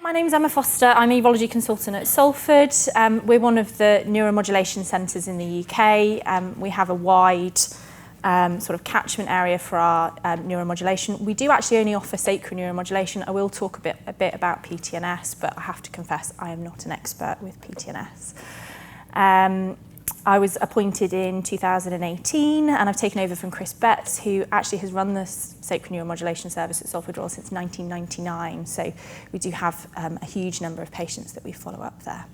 My name's Emma Foster. I'm a urology consultant at Salford. We're one of the neuromodulation centres in the UK. We have a wide sort of catchment area for our neuromodulation. We do actually only offer sacral neuromodulation. I will talk a bit about PTNS, but I have to confess I am not an expert with PTNS. I was appointed in 2018 and I've taken over from Chris Betts, who actually has run the sacral neuromodulation service at Salford Royal since 1999. So we do have a huge number of patients that we follow up there.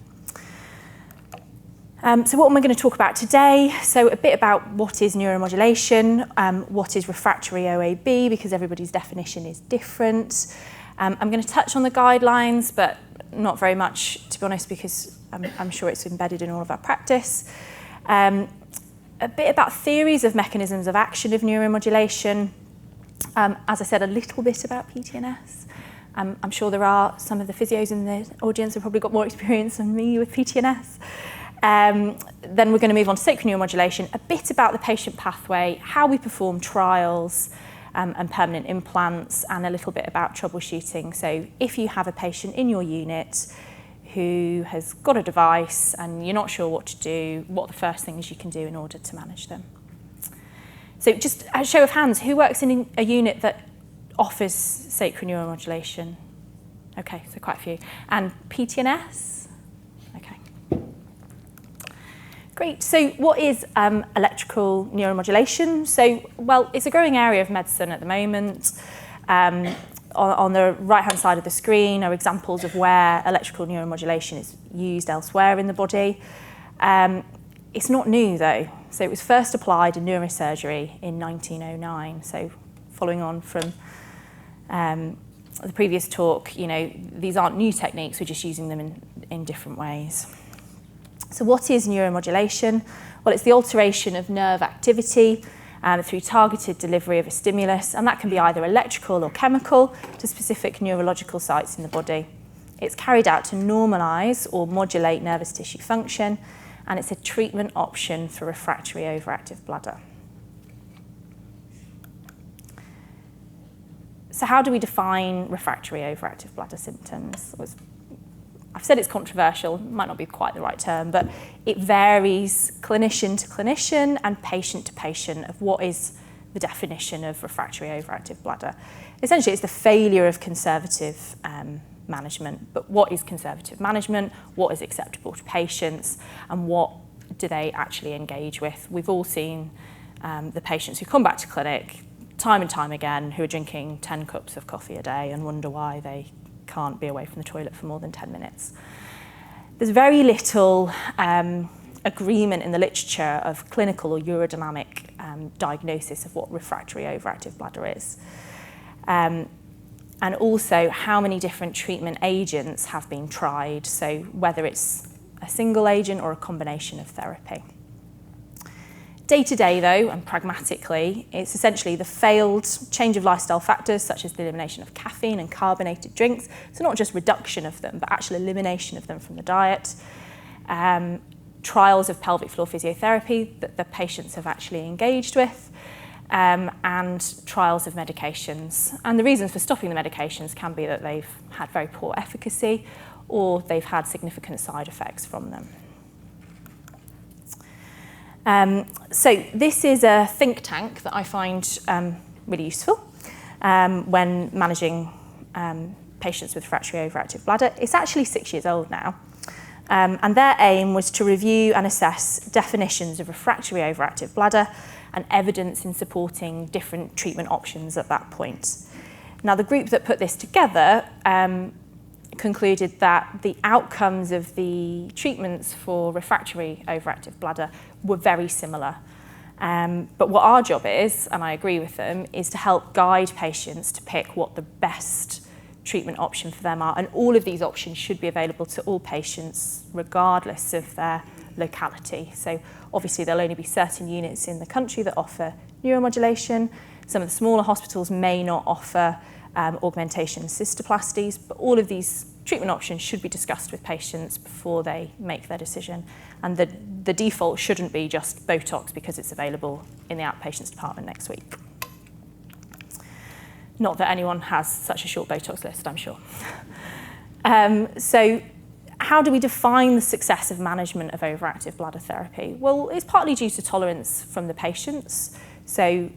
So what am I going to talk about today? So a bit about what is neuromodulation, what is refractory OAB, because everybody's definition is different. I'm going to touch on the guidelines, but not very much, to be honest, because I'm sure it's embedded in all of our practice. A bit about theories of mechanisms of action of neuromodulation. As I said, a little bit about PTNS. I'm sure there are some of the physios in the audience who've probably got more experience than me with PTNS. Then we're going to move on to sacral neuromodulation, a bit about the patient pathway, how we perform trials and permanent implants, and a little bit about troubleshooting. So if you have a patient in your unit who has got a device and you're not sure what to do, what are the first things you can do in order to manage them. So just a show of hands, who works in a unit that offers sacral neuromodulation? Okay, so quite a few. And PTNS? Okay. Great, so what is electrical neuromodulation? So, well, it's a growing area of medicine at the moment. On the right-hand side of the screen are examples of where electrical neuromodulation is used elsewhere in the body. It's not new though. So it was first applied in neurosurgery in 1909. So following on from the previous talk, you know, these aren't new techniques, we're just using them in different ways. So what is neuromodulation? Well, it's the alteration of nerve activity through targeted delivery of a stimulus, and that can be either electrical or chemical to specific neurological sites in the body. It's carried out to normalise or modulate nervous tissue function, and it's a treatment option for refractory overactive bladder. So how do we define refractory overactive bladder symptoms? I've said it's controversial, might not be quite the right term, but it varies clinician to clinician and patient to patient of what is the definition of refractory overactive bladder. Essentially, it's the failure of conservative management. But what is conservative management? What is acceptable to patients? And what do they actually engage with? We've all seen the patients who come back to clinic time and time again who are drinking 10 cups of coffee a day and wonder why they can't be away from the toilet for more than 10 minutes. There's very little agreement in the literature of clinical or urodynamic diagnosis of what refractory overactive bladder is. And also how many different treatment agents have been tried, so whether it's a single agent or a combination of therapy. Day to day though, and pragmatically, it's essentially the failed change of lifestyle factors such as the elimination of caffeine and carbonated drinks, so not just reduction of them, but actual elimination of them from the diet. Trials of pelvic floor physiotherapy that the patients have actually engaged with, and trials of medications. And the reasons for stopping the medications can be that they've had very poor efficacy or they've had significant side effects from them. So this is a think tank that I find really useful when managing patients with refractory overactive bladder. It's actually 6 years old now, and their aim was to review and assess definitions of refractory overactive bladder and evidence in supporting different treatment options at that point. Now, the group that put this together concluded that the outcomes of the treatments for refractory overactive bladder were very similar. But what our job is, and I agree with them, is to help guide patients to pick what the best treatment option for them are. And all of these options should be available to all patients, regardless of their locality. So obviously there'll only be certain units in the country that offer neuromodulation. Some of the smaller hospitals may not offer augmentation cystoplasties, but all of these treatment options should be discussed with patients before they make their decision. And the default shouldn't be just Botox because it's available in the outpatients department next week. Not that anyone has such a short Botox list, I'm sure. So how do we define the success of management of overactive bladder therapy? Well, it's partly due to tolerance from the patients. So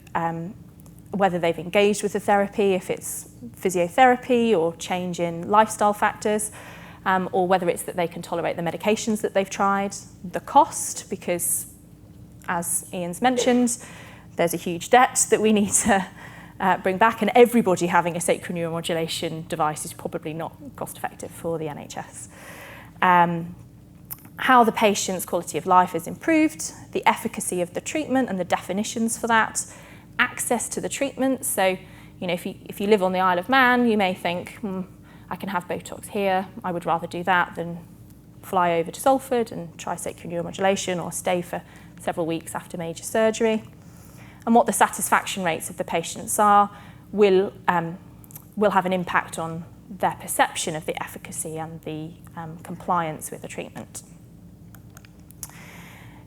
whether they've engaged with the therapy, if it's physiotherapy or change in lifestyle factors, or whether it's that they can tolerate the medications that they've tried, the cost, because as Ian's mentioned, there's a huge debt that we need to bring back, and everybody having a sacral neuromodulation device is probably not cost effective for the NHS. How the patient's quality of life is improved, the efficacy of the treatment and the definitions for that, access to the treatment. So, if you live on the Isle of Man, you may think, I can have Botox here. I would rather do that than fly over to Salford and try sacral neuromodulation or stay for several weeks after major surgery. And what the satisfaction rates of the patients are will have an impact on their perception of the efficacy and the compliance with the treatment.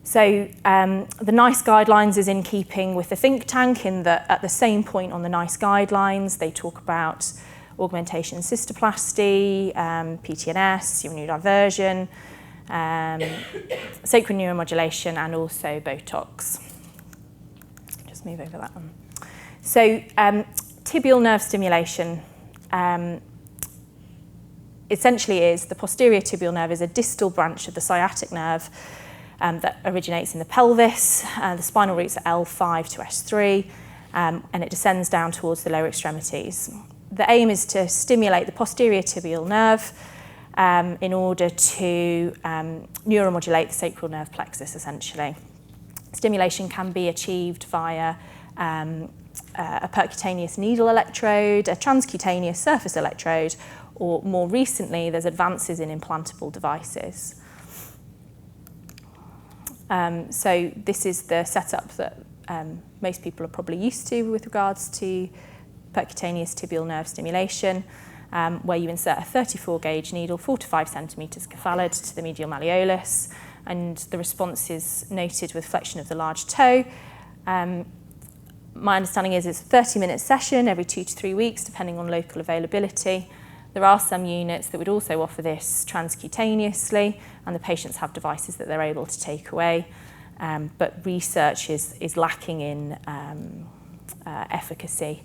So the NICE guidelines is in keeping with the think tank in that at the same point on the NICE guidelines, they talk about augmentation cystoplasty, PTNS, urinary diversion, sacral neuromodulation, and also Botox. Just move over that one. So tibial nerve stimulation essentially is the posterior tibial nerve is a distal branch of the sciatic nerve that originates in the pelvis. The spinal roots are L5 to S3, and it descends down towards the lower extremities. The aim is to stimulate the posterior tibial nerve in order to neuromodulate the sacral nerve plexus, essentially. Stimulation can be achieved via a percutaneous needle electrode, a transcutaneous surface electrode, or more recently, there's advances in implantable devices. So this is the setup that most people are probably used to with regards to percutaneous tibial nerve stimulation, where you insert a 34 gauge needle, 4 to 5 centimetres cephalad to the medial malleolus, and the response is noted with flexion of the large toe. My understanding is it's a 30-minute session every 2 to 3 weeks, depending on local availability. There are some units that would also offer this transcutaneously, and the patients have devices that they're able to take away. But research is lacking in efficacy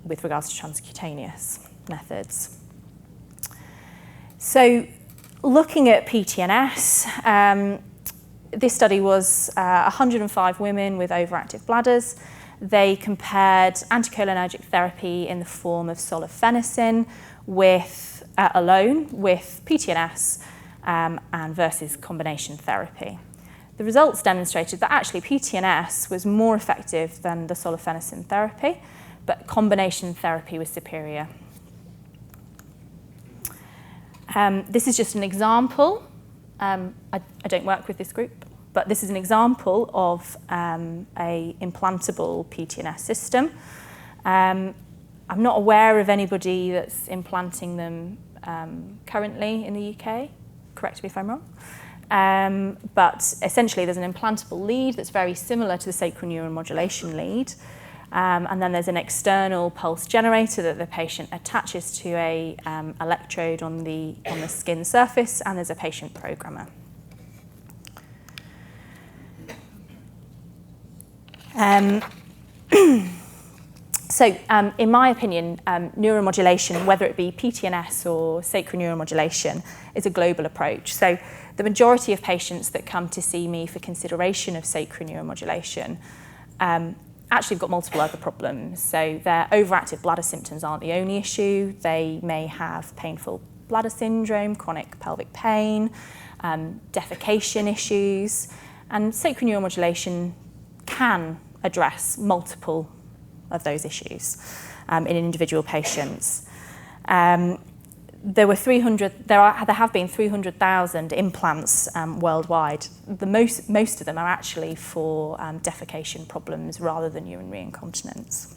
with regards to transcutaneous methods. So looking at PTNS, this study was 105 women with overactive bladders. They compared anticholinergic therapy in the form of solifenacin with alone with PTNS and versus combination therapy. The results demonstrated that actually PTNS was more effective than the solifenacin therapy, but combination therapy was superior. This is just an example. I don't work with this group, but this is an example of a implantable PTNS system. I'm not aware of anybody that's implanting them currently in the UK. Correct me if I'm wrong. But essentially there's an implantable lead that's very similar to the sacral neuromodulation lead. And then there's an external pulse generator that the patient attaches to a electrode on the skin surface, and there's a patient programmer. So in my opinion, neuromodulation, whether it be PTNS or sacral neuromodulation, is a global approach. So the majority of patients that come to see me for consideration of sacral neuromodulation actually have got multiple other problems. So their overactive bladder symptoms aren't the only issue. They may have painful bladder syndrome, chronic pelvic pain, defecation issues, and sacral neuromodulation can address multiple of those issues in individual patients. There have been 300,000 implants worldwide. Most of them are actually for defecation problems rather than urinary incontinence.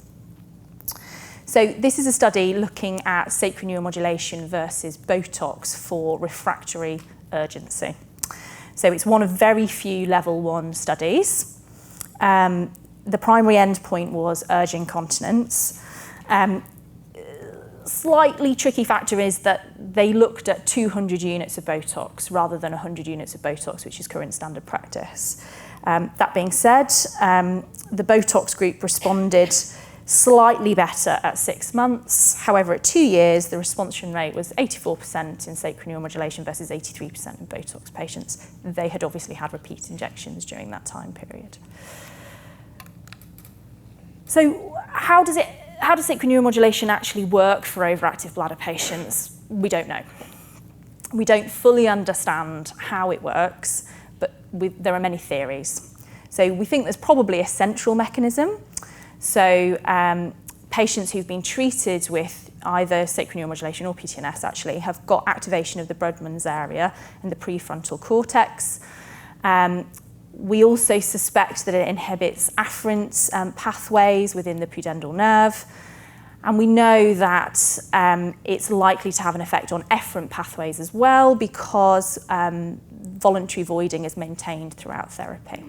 So this is a study looking at sacral neuromodulation versus Botox for refractory urgency. So it's one of very few level 1 studies. The primary endpoint was urge incontinence. slightly tricky factor is that they looked at 200 units of Botox rather than 100 units of Botox, which is current standard practice. That being said, the Botox group responded slightly better at 6 months. However, at 2 years, the response rate was 84% in sacral neuromodulation versus 83% in Botox patients. They had obviously had repeat injections during that time period. So how does sacral neuromodulation actually work for overactive bladder patients? We don't know. We don't fully understand how it works, but there are many theories. So we think there's probably a central mechanism. So patients who've been treated with either sacral neuromodulation or PTNS actually have got activation of the Brodmann's area and the prefrontal cortex. We also suspect that it inhibits afferent pathways within the pudendal nerve. And we know that it's likely to have an effect on efferent pathways as well because voluntary voiding is maintained throughout therapy.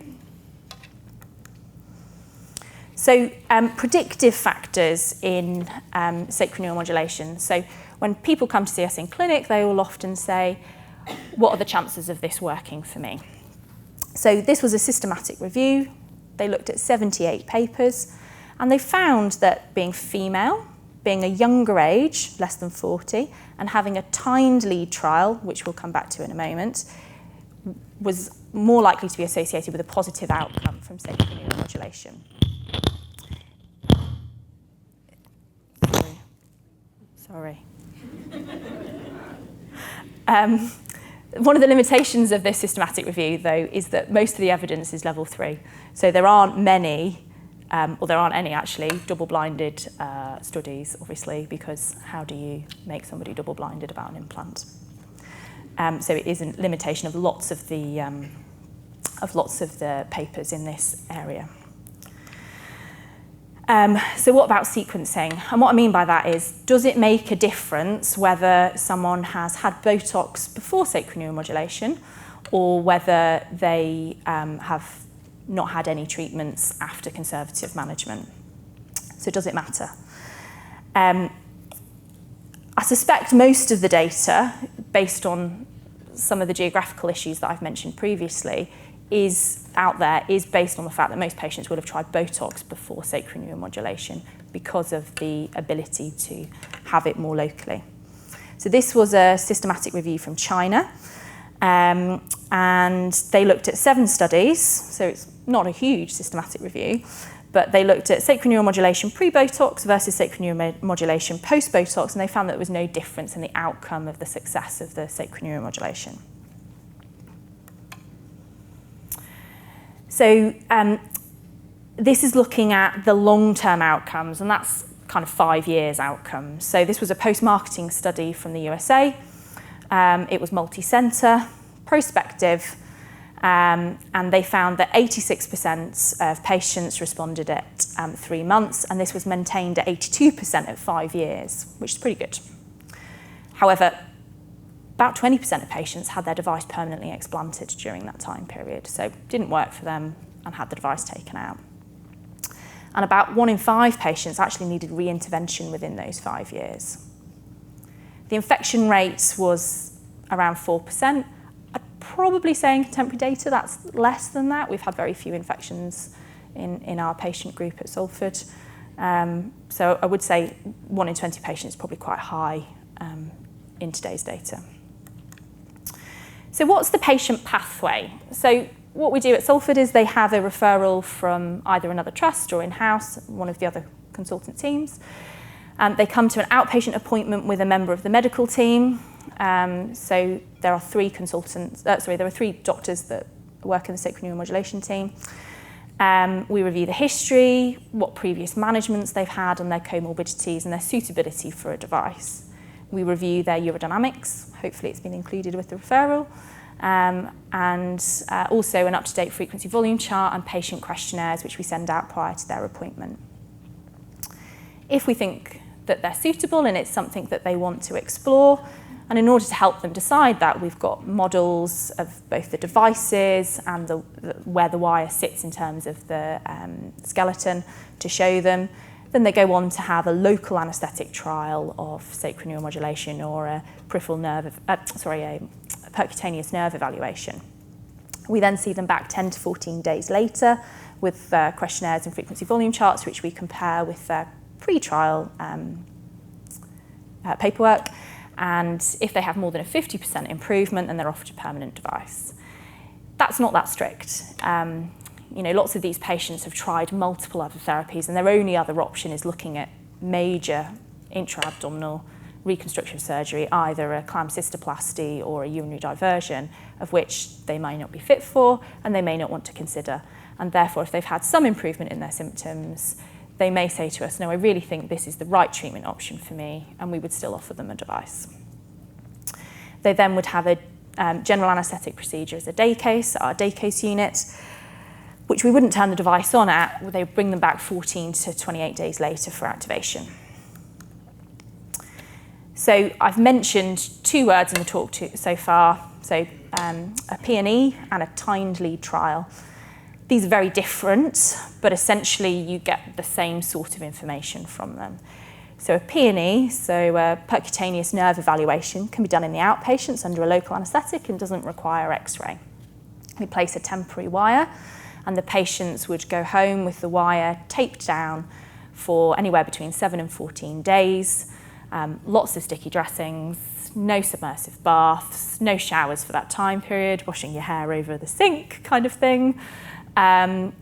So predictive factors in sacral neuromodulation. So when people come to see us in clinic, they will often say, what are the chances of this working for me? So this was a systematic review. They looked at 78 papers, and they found that being female, being a younger age, less than 40, and having a timed lead trial, which we'll come back to in a moment, was more likely to be associated with a positive outcome from sacral neuromodulation. Sorry. One of the limitations of this systematic review, though, is that most of the evidence is level 3. So there aren't many, or there aren't any actually, double-blinded studies, obviously, because how do you make somebody double-blinded about an implant? So it is a limitation of lots of the papers in this area. So what about sequencing? And what I mean by that is, does it make a difference whether someone has had Botox before sacral neuromodulation or whether they have not had any treatments after conservative management? So does it matter? I suspect most of the data, based on some of the geographical issues that I've mentioned previously, is based on the fact that most patients would have tried Botox before sacral neuromodulation because of the ability to have it more locally. So this was a systematic review from China, and they looked at 7 studies, so it's not a huge systematic review, but they looked at sacral neuromodulation pre-Botox versus sacral neuromodulation post-Botox, and they found that there was no difference in the outcome of the success of the sacral neuromodulation. So this is looking at the long-term outcomes, and that's kind of 5 years outcomes. So this was a post-marketing study from the USA. It was multi-center, prospective, and they found that 86% of patients responded at 3 months, and this was maintained at 82% at 5 years, which is pretty good. However, about 20% of patients had their device permanently explanted during that time period, so it didn't work for them and had the device taken out. And about 1 in 5 patients actually needed re-intervention within those 5 years. The infection rate was around 4%. I'd probably say in contemporary data that's less than that. We've had very few infections in our patient group at Salford. So I would say 1 in 20 patients is probably quite high in today's data. So what's the patient pathway? So what we do at Salford is they have a referral from either another trust or in-house, one of the other consultant teams. They come to an outpatient appointment with a member of the medical team. So there are 3 doctors that work in the sacral neuromodulation team. We review the history, what previous managements they've had and their comorbidities and their suitability for a device. We review their urodynamics, hopefully it's been included with the referral, and also an up-to-date frequency volume chart and patient questionnaires which we send out prior to their appointment. If we think that they're suitable and it's something that they want to explore, and in order to help them decide that, we've got models of both the devices and where the wire sits in terms of the skeleton to show them. Then they go on to have a local anaesthetic trial of sacral neuromodulation or a percutaneous nerve evaluation. We then see them back 10 to 14 days later with questionnaires and frequency volume charts, which we compare with their pre-trial paperwork. And if they have more than a 50% improvement, then they're offered a permanent device. That's not that strict. Lots of these patients have tried multiple other therapies, and their only other option is looking at major intra-abdominal reconstructive surgery, either a cholangiocytoplasty or a urinary diversion, of which they may not be fit for and they may not want to consider. And therefore, if they've had some improvement in their symptoms, they may say to us, no, I really think this is the right treatment option for me, and we would still offer them a device. They then would have a general anaesthetic procedure as a day case, our day case unit, which we wouldn't turn the device on at. They would bring them back 14 to 28 days later for activation. So I've mentioned two words in the talk so far, a P&E and a timed lead trial. These are very different, but essentially you get the same sort of information from them. So a P&E, a percutaneous nerve evaluation, can be done in the outpatients under a local anaesthetic and doesn't require X-ray. We place a temporary wire, and the patients would go home with the wire taped down for anywhere between 7 and 14 days. Lots of sticky dressings, no submersive baths, no showers for that time period, washing your hair over the sink kind of thing. But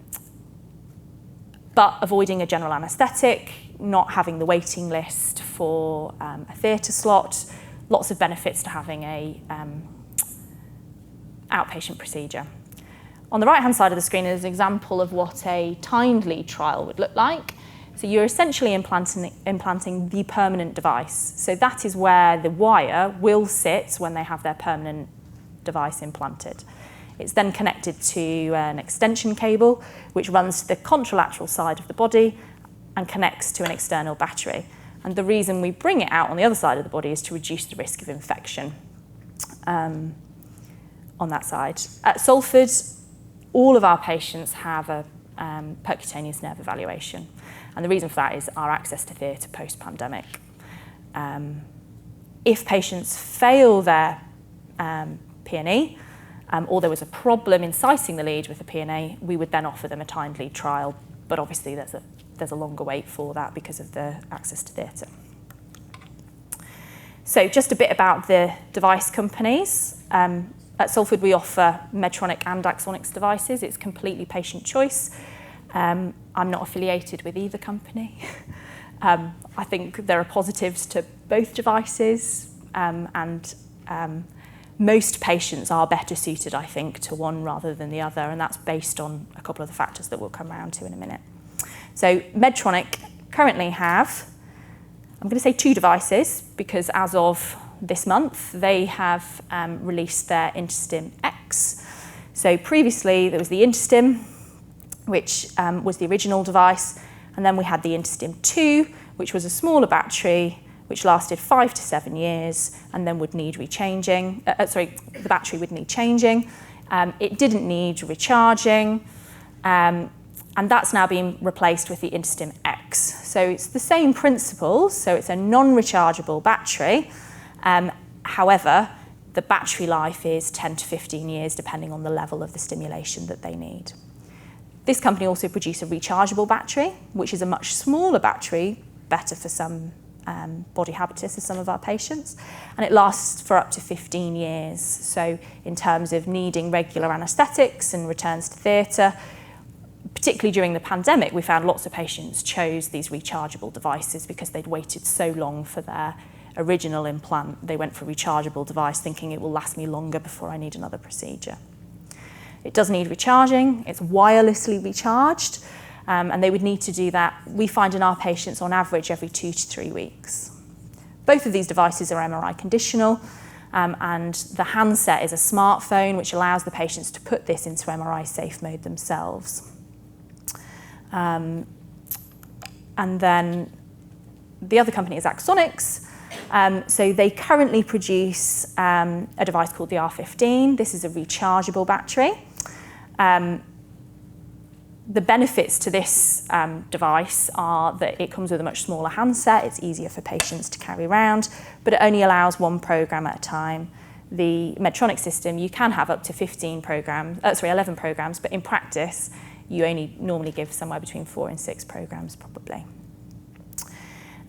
avoiding a general anaesthetic, not having the waiting list for a theatre slot, lots of benefits to having a outpatient procedure. On the right-hand side of the screen is an example of what a timed lead trial would look like. So you're essentially implanting the permanent device. So that is where the wire will sit when they have their permanent device implanted. It's then connected to an extension cable, which runs to the contralateral side of the body and connects to an external battery. And the reason we bring it out on the other side of the body is to reduce the risk of infection on that side. At Salford, all of our patients have a percutaneous nerve evaluation. And the reason for that is our access to theatre post-pandemic. If patients fail their P&E, or there was a problem incising the lead with the P&A, we would then offer them a timed lead trial, but obviously there's a longer wait for that because of the access to theatre. So just a bit about the device companies. At Salford we offer Medtronic and Axonics devices. It's completely patient choice. I'm not affiliated with either company. I think there are positives to both devices, and most patients are better suited, I think, to one rather than the other, and that's based on a couple of the factors that we'll come around to in a minute. So Medtronic currently have, I'm going to say 2 devices, because as of this month, they have released their InterStim X. So previously there was the InterStim, which was the original device, and then we had the InterStim 2, which was a smaller battery, which lasted 5 to 7 years and then would need rechanging. The battery would need changing. It didn't need recharging, and that's now being replaced with the InterStim X. So it's the same principles, so it's a non-rechargeable battery. However, the battery life is 10 to 15 years, depending on the level of the stimulation that they need. This company also produce a rechargeable battery, which is a much smaller battery, better for some body habitus of some of our patients, and it lasts for up to 15 years. So in terms of needing regular anaesthetics and returns to theatre, particularly during the pandemic, we found lots of patients chose these rechargeable devices because they'd waited so long for their original implant. They went for a rechargeable device thinking it will last me longer before I need another procedure. It does need recharging, it's wirelessly recharged, and they would need to do that, we find in our patients, on average every 2 to 3 weeks. Both of these devices are MRI conditional, and the handset is a smartphone which allows the patients to put this into MRI safe mode themselves. And then the other company is Axonics. So they currently produce a device called the R15. This is a rechargeable battery. The benefits to this device are that it comes with a much smaller handset, it's easier for patients to carry around, but it only allows 1 program at a time. The Medtronic system, you can have up to 11 programs, but in practice, you only normally give somewhere between 4 and 6 programs probably.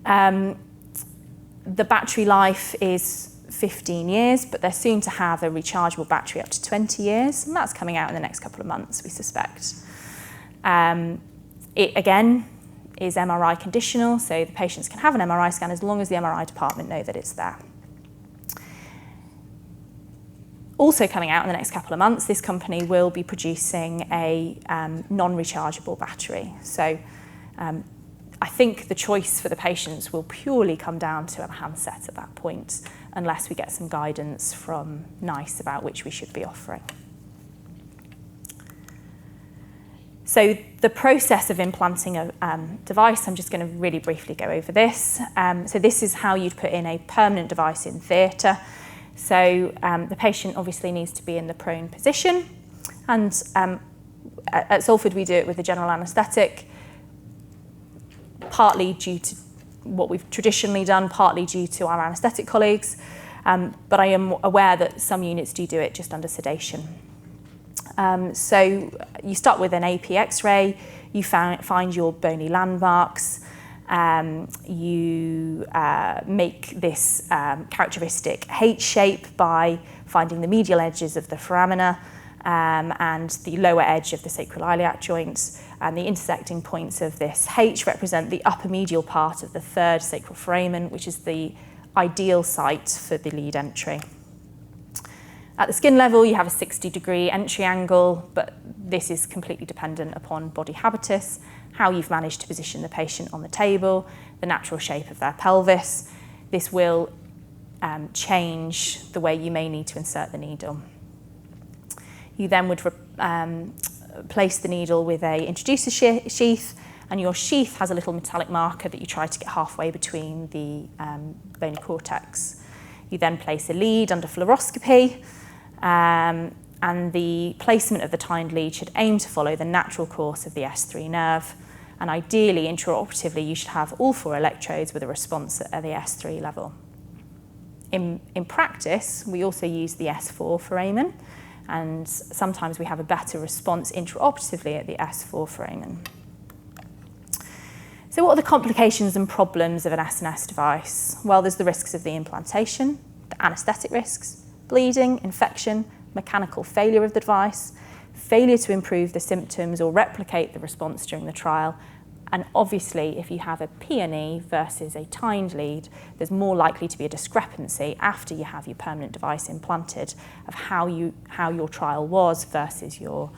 The battery life is 15 years, but they're soon to have a rechargeable battery up to 20 years, and that's coming out in the next couple of months, we suspect. It, again, is MRI conditional, so the patients can have an MRI scan as long as the MRI department know that it's there. Also coming out in the next couple of months, this company will be producing a non-rechargeable battery. So I think the choice for the patients will purely come down to a handset at that point, unless we get some guidance from NICE about which we should be offering. So the process of implanting a device, I'm just going to really briefly go over this. So this is how you'd put in a permanent device in theatre. So the patient obviously needs to be in the prone position, and at Salford we do it with a general anaesthetic, partly due to what we've traditionally done, partly due to our anaesthetic colleagues, but I am aware that some units do it just under sedation. So you start with an AP X-ray, you find your bony landmarks, you make this characteristic H shape by finding the medial edges of the foramina and the lower edge of the sacroiliac joint, and the intersecting points of this H represent the upper medial part of the 3rd sacral foramen, which is the ideal site for the lead entry. At the skin level, you have a 60-degree entry angle, but this is completely dependent upon body habitus, how you've managed to position the patient on the table, the natural shape of their pelvis. This will change the way you may need to insert the needle. You then would place the needle with a introducer sheath, and your sheath has a little metallic marker that you try to get halfway between the bony cortex. You then place a lead under fluoroscopy, and the placement of the tined lead should aim to follow the natural course of the S3 nerve, and ideally intraoperatively you should have all 4 electrodes with a response at the S3 level. In practice, we also use the S4 foramen, and sometimes we have a better response intraoperatively at the S4 foramen. So what are the complications and problems of an SNS device? Well, there's the risks of the implantation, the anaesthetic risks, bleeding, infection, mechanical failure of the device, failure to improve the symptoms or replicate the response during the trial, and obviously if you have a PNE versus a tined lead, there's more likely to be a discrepancy after you have your permanent device implanted of how your trial was versus your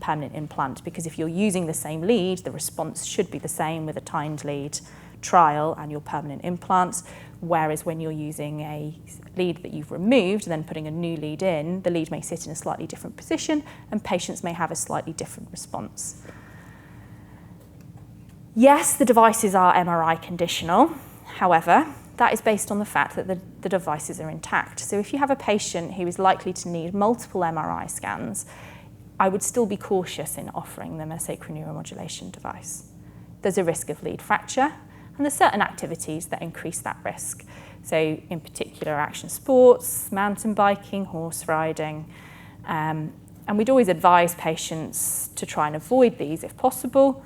permanent implant, because if you're using the same lead, the response should be the same with a tined lead trial and your permanent implant, whereas when you're using a lead that you've removed and then putting a new lead in, the lead may sit in a slightly different position and patients may have a slightly different response. Yes, the devices are MRI conditional. However, that is based on the fact that the devices are intact. So if you have a patient who is likely to need multiple MRI scans, I would still be cautious in offering them a sacral neuromodulation device. There's a risk of lead fracture, and there's certain activities that increase that risk. So in particular, action sports, mountain biking, horse riding, and we'd always advise patients to try and avoid these if possible.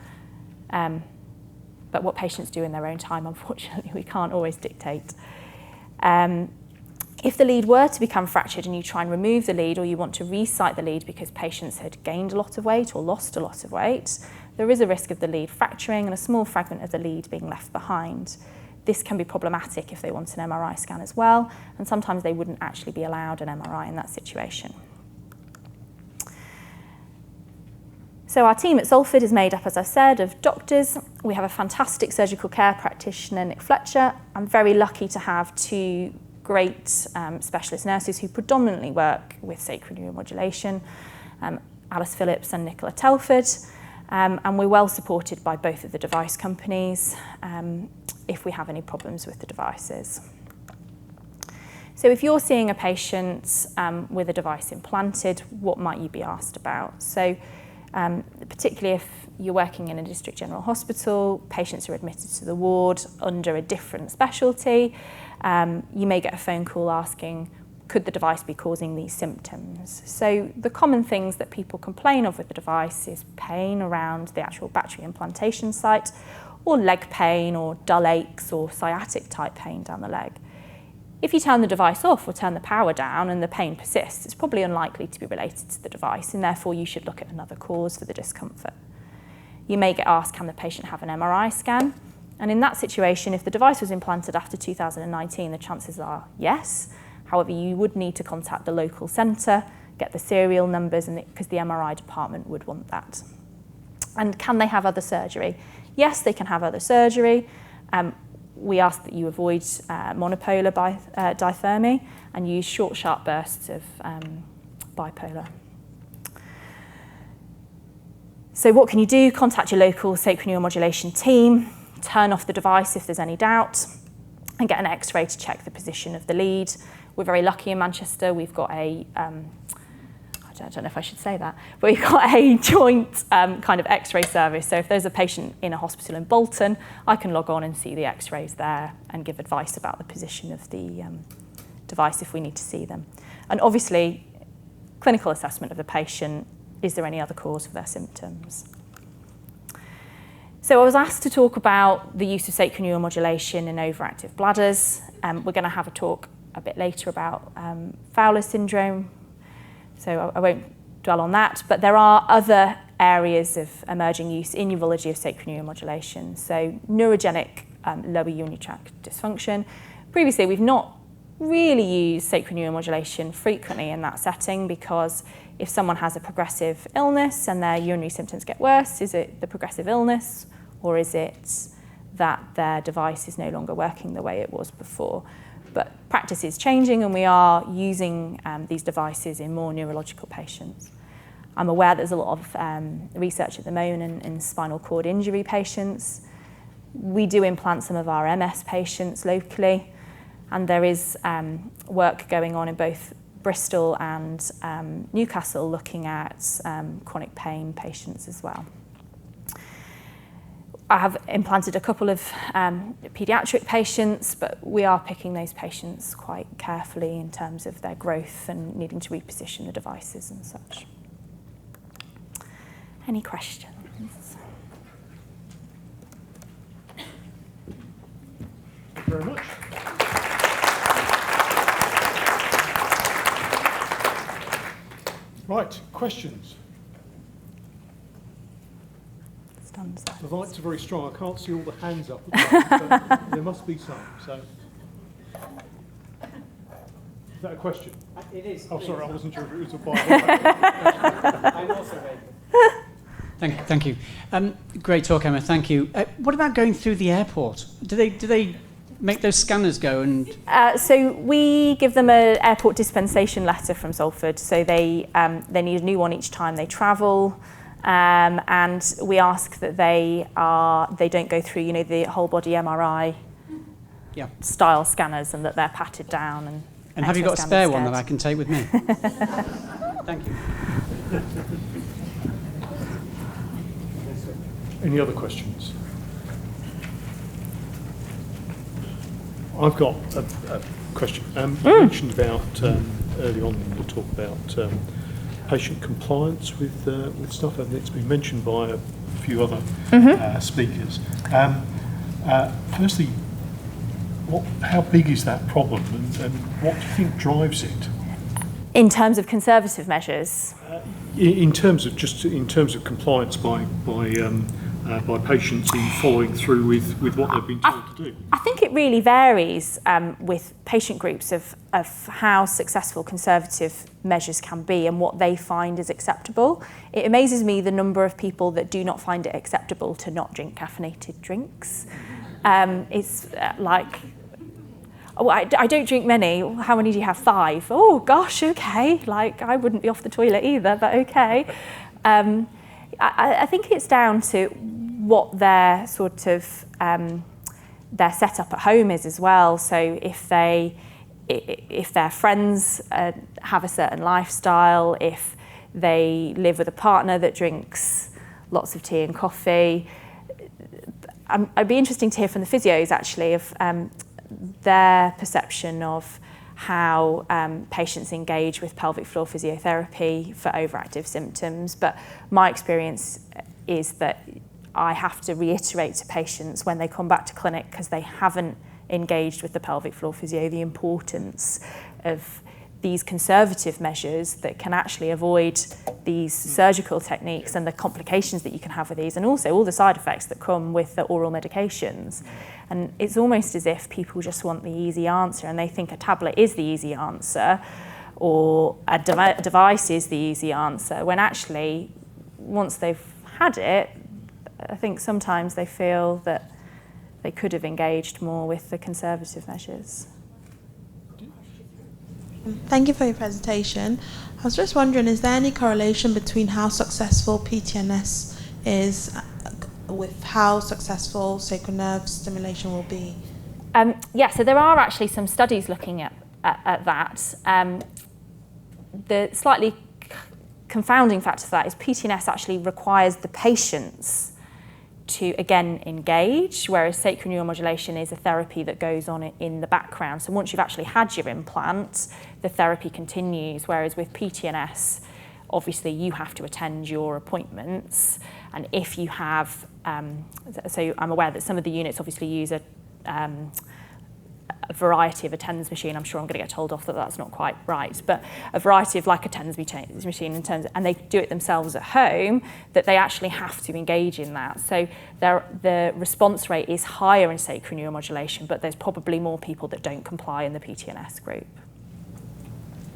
But what patients do in their own time, unfortunately, we can't always dictate. If the lead were to become fractured and you try and remove the lead, or you want to resite the lead because patients had gained a lot of weight or lost a lot of weight, there is a risk of the lead fracturing and a small fragment of the lead being left behind. This can be problematic if they want an MRI scan as well, and sometimes they wouldn't actually be allowed an MRI in that situation. So our team at Salford is made up, as I said, of doctors. We have a fantastic surgical care practitioner, Nick Fletcher. I'm very lucky to have 2 great specialist nurses who predominantly work with sacral neuromodulation, Alice Phillips and Nicola Telford, and we're well supported by both of the device companies if we have any problems with the devices. So if you're seeing a patient with a device implanted, what might you be asked about? So particularly if you're working in a district general hospital, patients are admitted to the ward under a different specialty. You may get a phone call asking, could the device be causing these symptoms? So the common things that people complain of with the device is pain around the actual battery implantation site, or leg pain, or dull aches, or sciatic type pain down the leg. If you turn the device off or turn the power down and the pain persists, it's probably unlikely to be related to the device, and therefore you should look at another cause for the discomfort. You may get asked, can the patient have an MRI scan? And in that situation, if the device was implanted after 2019, the chances are yes. However, you would need to contact the local centre, get the serial numbers, and because the MRI department would want that. And can they have other surgery? Yes, they can have other surgery. We ask that you avoid monopolar dithermy and use short, sharp bursts of bipolar. So what can you do? Contact your local sacral neuromodulation team, turn off the device if there's any doubt, and get an X-ray to check the position of the lead. We're very lucky in Manchester. We've got I don't know if I should say that, but we've got a joint kind of X-ray service. So if there's a patient in a hospital in Bolton, I can log on and see the X-rays there and give advice about the position of the device if we need to see them. And obviously, clinical assessment of the patient, is there any other cause for their symptoms? So I was asked to talk about the use of sacral neuromodulation in overactive bladders. We're going to have a talk a bit later about Fowler syndrome, so I won't dwell on that, but there are other areas of emerging use in urology of sacral neuromodulation. So neurogenic lower urinary tract dysfunction. Previously, we've not really used sacral neuromodulation frequently in that setting because if someone has a progressive illness and their urinary symptoms get worse, is it the progressive illness or is it that their device is no longer working the way it was before? But practice is changing and we are using these devices in more neurological patients. I'm aware there's a lot of research at the moment in spinal cord injury patients. We do implant some of our MS patients locally, and there is work going on in both Bristol and Newcastle looking at chronic pain patients as well. I have implanted a couple of paediatric patients, but we are picking those patients quite carefully in terms of their growth and needing to reposition the devices and such. Any questions? Thank you very much. Right, questions? The lights are very strong. I can't see all the hands up at the moment, but there must be some. So, is that a question? It is. Oh, sorry, I wasn't sure if it was a bio. I'm also ready. Thank you. Great talk, Emma. Thank you. What about going through the airport? Do they make those scanners go and? So we give them an airport dispensation letter from Salford. So they need a new one each time they travel. And we ask that they don't go through, the whole body MRI style scanners, and that they're patted down. And have you got a spare one that I can take with me? Thank you. Any other questions? I've got a question. You mentioned about early on in the talk about patient compliance with stuff, and it's been mentioned by a few other speakers. Firstly, how big is that problem, and what do you think drives it? In terms of conservative measures? In terms of compliance by patients in following through with what they've been told to do. I think it really varies with patient groups of how successful conservative measures can be and what they find is acceptable. It amazes me the number of people that do not find it acceptable to not drink caffeinated drinks. It's like, oh, I don't drink many. How many do you have? 5. Oh gosh, okay. Like I wouldn't be off the toilet either, but okay. I think it's down to what their sort of their setup at home is as well. So if their friends have a certain lifestyle, if they live with a partner that drinks lots of tea and coffee. I'd be interesting to hear from the physios actually of their perception of how patients engage with pelvic floor physiotherapy for overactive symptoms. But my experience is that I have to reiterate to patients when they come back to clinic because they haven't engaged with the pelvic floor physio the importance of these conservative measures that can actually avoid these surgical techniques and the complications that you can have with these, and also all the side effects that come with the oral medications. And it's almost as if people just want the easy answer and they think a tablet is the easy answer or a device is the easy answer, when actually once they've had it, I think sometimes they feel that they could have engaged more with the conservative measures. Thank you for your presentation. I was just wondering, is there any correlation between how successful PTNS is with how successful sacral nerve stimulation will be? Yeah, so there are actually some studies looking at that. The slightly confounding factor for that is PTNS actually requires the patients to again engage, whereas sacral neuromodulation is a therapy that goes on in the background. So once you've actually had your implant, the therapy continues, whereas with PTNS, obviously you have to attend your appointments. And if you have, so I'm aware that some of the units obviously use a variety of a TENS machine. I'm sure I'm going to get told off that that's not quite right, but a variety of like a TENS machine in terms of, and they do it themselves at home, that they actually have to engage in that. So the response rate is higher in sacral neuromodulation, but there's probably more people that don't comply in the PTNS group.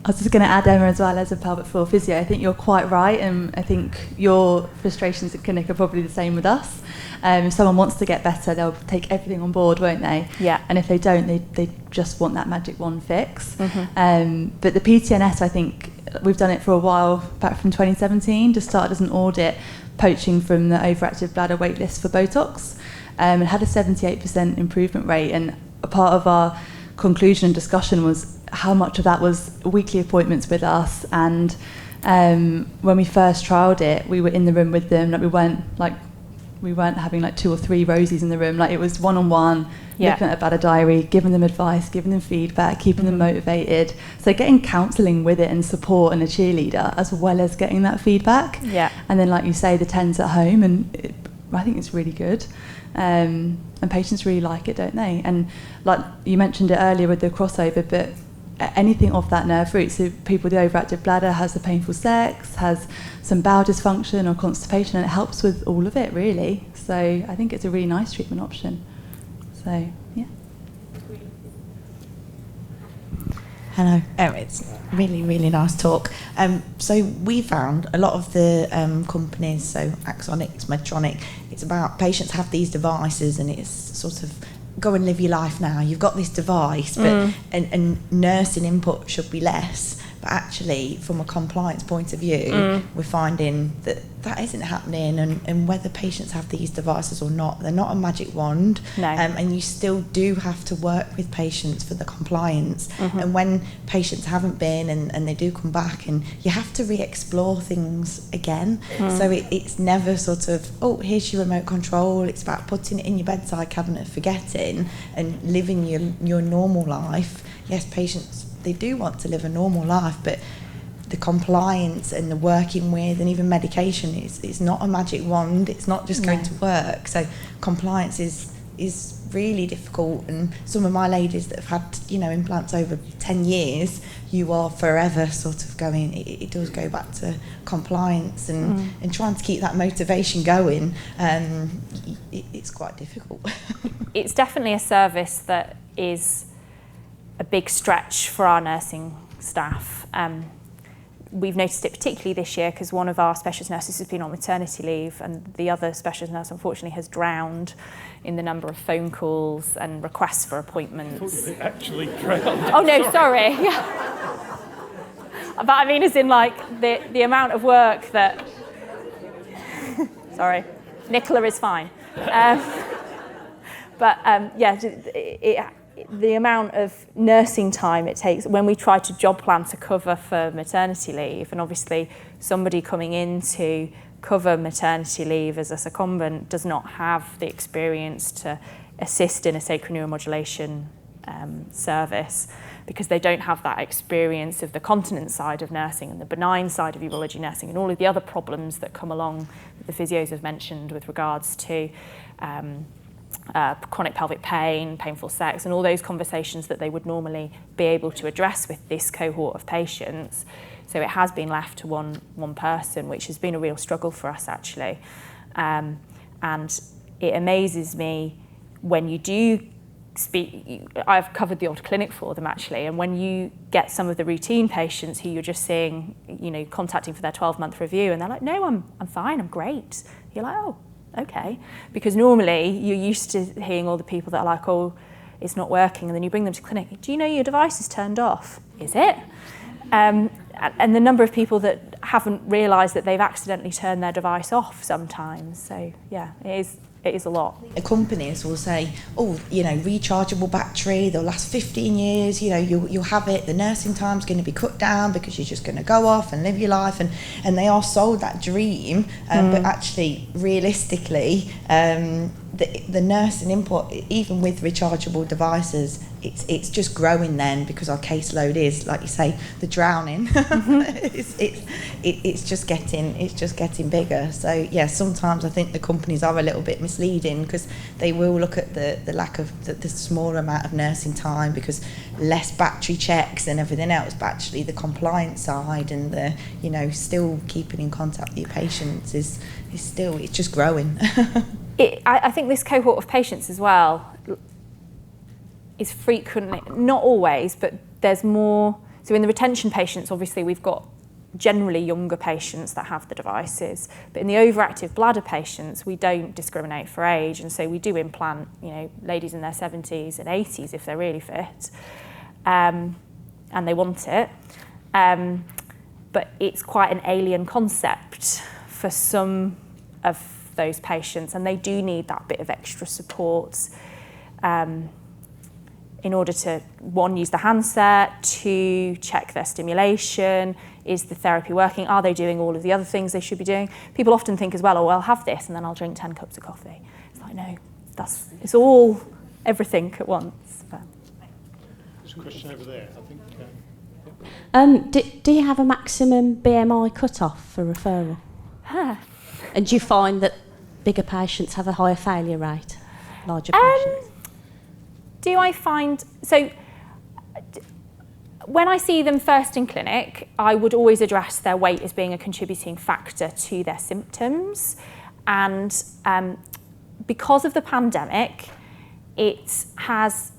I was just going to add, Emma, as well, as a pelvic floor physio, I think you're quite right, and I think your frustrations at clinic are probably the same with us. If someone wants to get better, they'll take everything on board, won't they? Yeah. And if they don't, they just want that magic wand fix. Mm-hmm. But the PTNS, I think, we've done it for a while, back from 2017, just started as an audit, poaching from the overactive bladder waitlist for Botox, and had a 78% improvement rate. And a part of our conclusion and discussion was how much of that was weekly appointments with us. And when we first trialled it, we were in the room with them, we weren't having like 2 or 3 Rosies in the room. Like, it was one-on-one, looking at a bladder diary, giving them advice, giving them feedback, keeping them motivated. So getting counselling with it and support and a cheerleader, as well as getting that feedback. Yeah. And then, like you say, the TENS at home, and I think it's really good. And patients really like it, don't they? And like you mentioned it earlier with the crossover, but anything off that nerve root, so people with the overactive bladder has the painful sex, has some bowel dysfunction or constipation, and it helps with all of it, really. So I think it's a really nice treatment option. So, yeah. Hello. It's really, really nice talk. So we found a lot of the companies, so Axonics, Medtronic, it's about patients have these devices and it's sort of go and live your life now. You've got this device, but and nursing input should be less. But actually, from a compliance point of view, we're finding that that isn't happening, and whether patients have these devices or not, they're not a magic wand. No. And you still do have to work with patients for the compliance. And when patients haven't been and they do come back, and you have to re-explore things again. So it's never sort of, oh, here's your remote control. It's about putting it in your bedside cabinet, forgetting, and living your normal life. Yes, patients, they do want to live a normal life, but the compliance and the working with and even medication is not a magic wand. It's not just going to work. So compliance is really difficult. And some of my ladies that have had, implants over 10 years, you are forever sort of going, it does go back to compliance and trying to keep that motivation going. It's quite difficult. It's definitely a service that is a big stretch for our nursing staff. We've noticed it particularly this year because one of our specialist nurses has been on maternity leave, and the other specialist nurse unfortunately has drowned in the number of phone calls and requests for appointments. Actually drowned. Oh no, sorry. Yeah. But I mean, as in like the amount of work that. Sorry, Nicola is fine. But yeah, the amount of nursing time it takes when we try to job plan to cover for maternity leave, and obviously somebody coming in to cover maternity leave as a secondment does not have the experience to assist in a sacral neuromodulation service, because they don't have that experience of the continence side of nursing and the benign side of urology nursing and all of the other problems that come along that the physios have mentioned with regards to chronic pelvic pain, painful sex, and all those conversations that they would normally be able to address with this cohort of patients. So it has been left to one person, which has been a real struggle for us actually. And it amazes me when you do speak, I've covered the odd clinic for them actually, and when you get some of the routine patients who you're just seeing, contacting for their 12-month review, and they're like, no, I'm fine, I'm great. You're like, oh, okay. Because normally you're used to hearing all the people that are like, oh, it's not working, and then you bring them to clinic. Do you know your device is turned off? Is it? And the number of people that haven't realised that they've accidentally turned their device off sometimes. So yeah, it is a lot. Companies will say, oh, rechargeable battery, they'll last 15 years, you'll have it, the nursing time's going to be cut down because you're just going to go off and live your life, and they are sold that dream, but actually, realistically, the nursing input, even with rechargeable devices, it's just growing then, because our caseload is, like you say, the drowning. it's just getting bigger. So yeah, sometimes I think the companies are a little bit misleading, because they will look at the lack of the smaller amount of nursing time, because less battery checks and everything else, but actually the compliance side and the still keeping in contact with your patients is still, it's just growing. I think this cohort of patients as well is frequently, not always, but there's more. So in the retention patients, obviously we've got generally younger patients that have the devices, but in the overactive bladder patients, we don't discriminate for age, and so we do implant, ladies in their 70s and 80s if they're really fit, and they want it. But it's quite an alien concept for some of those patients, and they do need that bit of extra support in order to, one, use the handset, two, check their stimulation, is the therapy working, are they doing all of the other things they should be doing. People often think as well, oh, I'll have this and then I'll drink 10 cups of coffee. It's like, no, it's all everything at once. But. There's a question over there, I think. Do you have a maximum BMI cut-off for referral? And do you find that bigger patients have a higher failure rate, larger patients? Do I find, so when I see them first in clinic, I would always address their weight as being a contributing factor to their symptoms. And because of the pandemic, it has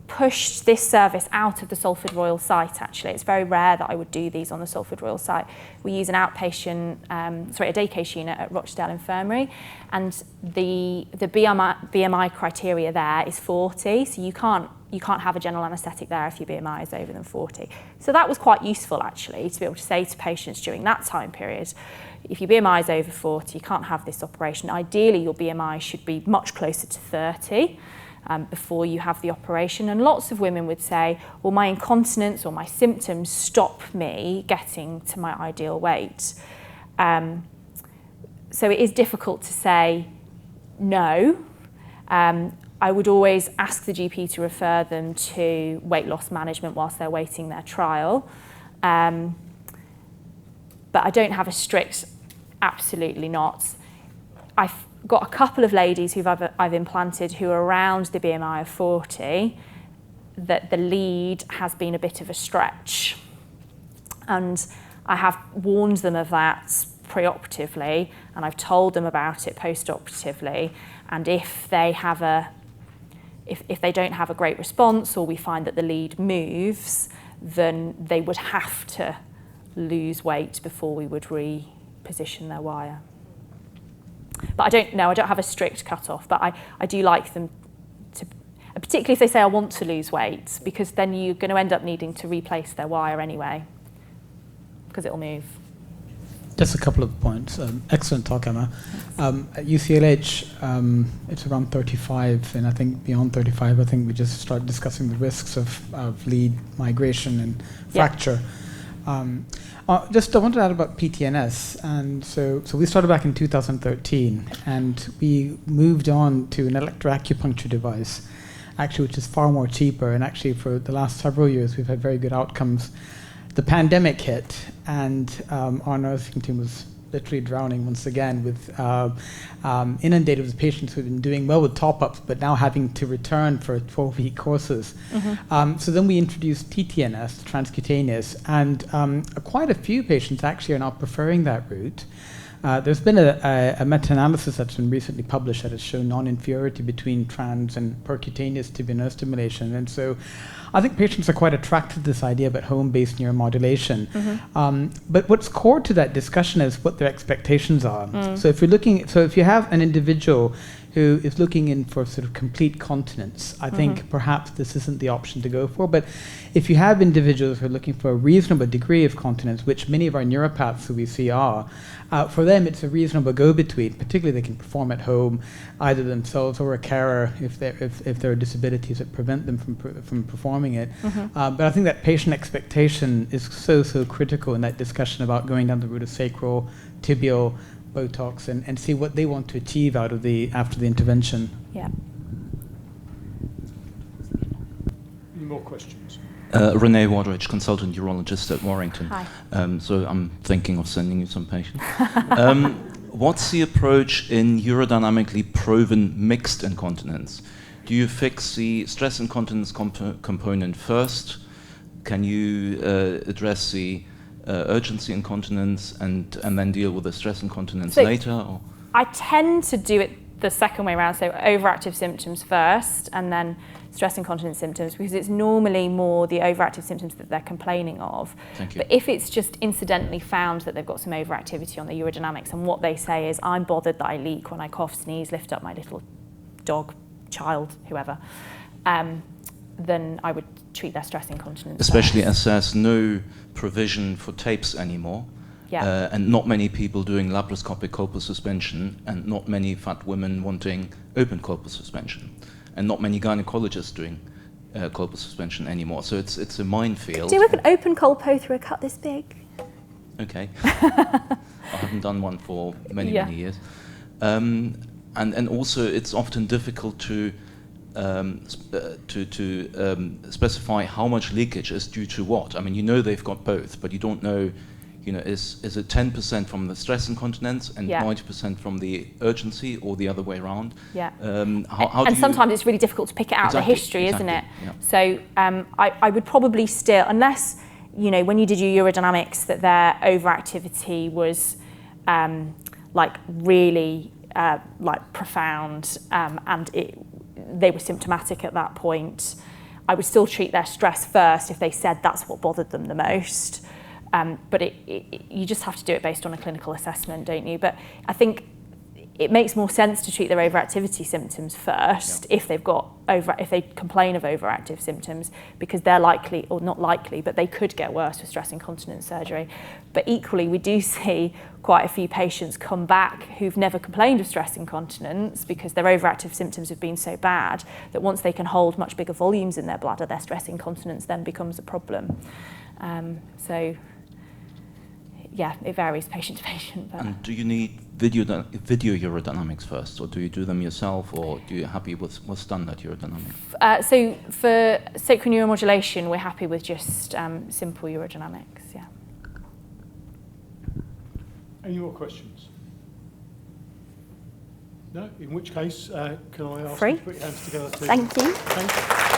pushed this service out of the Salford Royal site actually. It's very rare that I would do these on the Salford Royal site. We use an outpatient, a day case unit at Rochdale Infirmary, and the BMI criteria there is 40, so you can't have a general anaesthetic there if your BMI is over than 40. So that was quite useful actually, to be able to say to patients during that time period, if your BMI is over 40, you can't have this operation. Ideally your BMI should be much closer to 30. Before you have the operation. And lots of women would say, well, my incontinence or my symptoms stop me getting to my ideal weight. So it is difficult to say no. I would always ask the GP to refer them to weight loss management whilst they're waiting their trial. But I don't have a strict, absolutely not. I've got a couple of ladies who I've implanted who are around the BMI of 40, that the lead has been a bit of a stretch. And I have warned them of that preoperatively, and I've told them about it postoperatively. And if they don't have a great response, or we find that the lead moves, then they would have to lose weight before we would reposition their wire. But I don't have a strict cut-off, but I do like them to, particularly if they say I want to lose weight, because then you're going to end up needing to replace their wire anyway, because it'll move. Just a couple of points. Excellent talk, Emma. At UCLH, it's around 35, and I think beyond 35, I think we just start discussing the risks of lead migration and fracture. Just I wanted to add about PTNS, and so we started back in 2013, and we moved on to an electroacupuncture device, actually, which is far more cheaper, and actually for the last several years, we've had very good outcomes. The pandemic hit, and our nursing team was literally drowning once again with inundated with patients who had been doing well with top-ups, but now having to return for 12-week courses. So then we introduced TTNS, transcutaneous, and quite a few patients actually are now preferring that route. There's been a meta-analysis that's been recently published that has shown non-inferiority between trans and percutaneous tibial nerve stimulation, and so I think patients are quite attracted to this idea about home-based neuromodulation. But what's core to that discussion is what their expectations are. So if you have an individual who is looking in for sort of complete continence, I think perhaps this isn't the option to go for. But if you have individuals who are looking for a reasonable degree of continence, which many of our neuropaths who we see are, for them it's a reasonable go-between. Particularly they can perform at home, either themselves or a carer if there are disabilities that prevent them from performing it. But I think that patient expectation is so critical in that discussion about going down the route of sacral, tibial, Botox, and see what they want to achieve after the intervention. Yeah. Any more questions? Renee Wardridge, consultant urologist at Warrington. Hi. So I'm thinking of sending you some patients. What's the approach in urodynamically proven mixed incontinence? Do you fix the stress incontinence component first? Can you address the urgency incontinence and then deal with the stress incontinence later? Or? I tend to do it the second way around, so overactive symptoms first and then stress incontinence symptoms, because it's normally more the overactive symptoms that they're complaining of. Thank you. But if it's just incidentally found that they've got some overactivity on the urodynamics and what they say is, I'm bothered that I leak when I cough, sneeze, lift up my little dog, child, whoever, then I would treat their stress incontinence Especially first. as there's no provision for tapes anymore. Yeah. And not many people doing laparoscopic colpus suspension, and not many fat women wanting open colpus suspension, and not many gynecologists doing colpus suspension anymore. So it's a minefield. Do you have an open colpo through a cut this big? Okay. I haven't done one for many years. And also it's often difficult to specify how much leakage is due to what. I mean, you know they've got both, but you don't know, is it 10% from the stress incontinence and 90% from the urgency, or the other way around? Yeah. And sometimes it's really difficult to pick it out of the history, isn't it? Yeah. So I would probably still, unless, when you did your urodynamics, that their overactivity was really profound, and they were symptomatic at that point, I would still treat their stress first if they said that's what bothered them the most. But you just have to do it based on a clinical assessment, don't you? But I think it makes more sense to treat their overactivity symptoms first if they complain of overactive symptoms, because they're likely, or not likely, but they could get worse with stress incontinence surgery. But equally, we do see quite a few patients come back who've never complained of stress incontinence because their overactive symptoms have been so bad that once they can hold much bigger volumes in their bladder, their stress incontinence then becomes a problem. So it varies patient to patient. But. And do you need video urodynamics first, or do you do them yourself, or do you happy with what's done at urodynamics? So for sacral neuromodulation, we're happy with just simple urodynamics, yeah. Any more questions? No? In which case, can I ask you to put your hands together? Thank you. Thank you.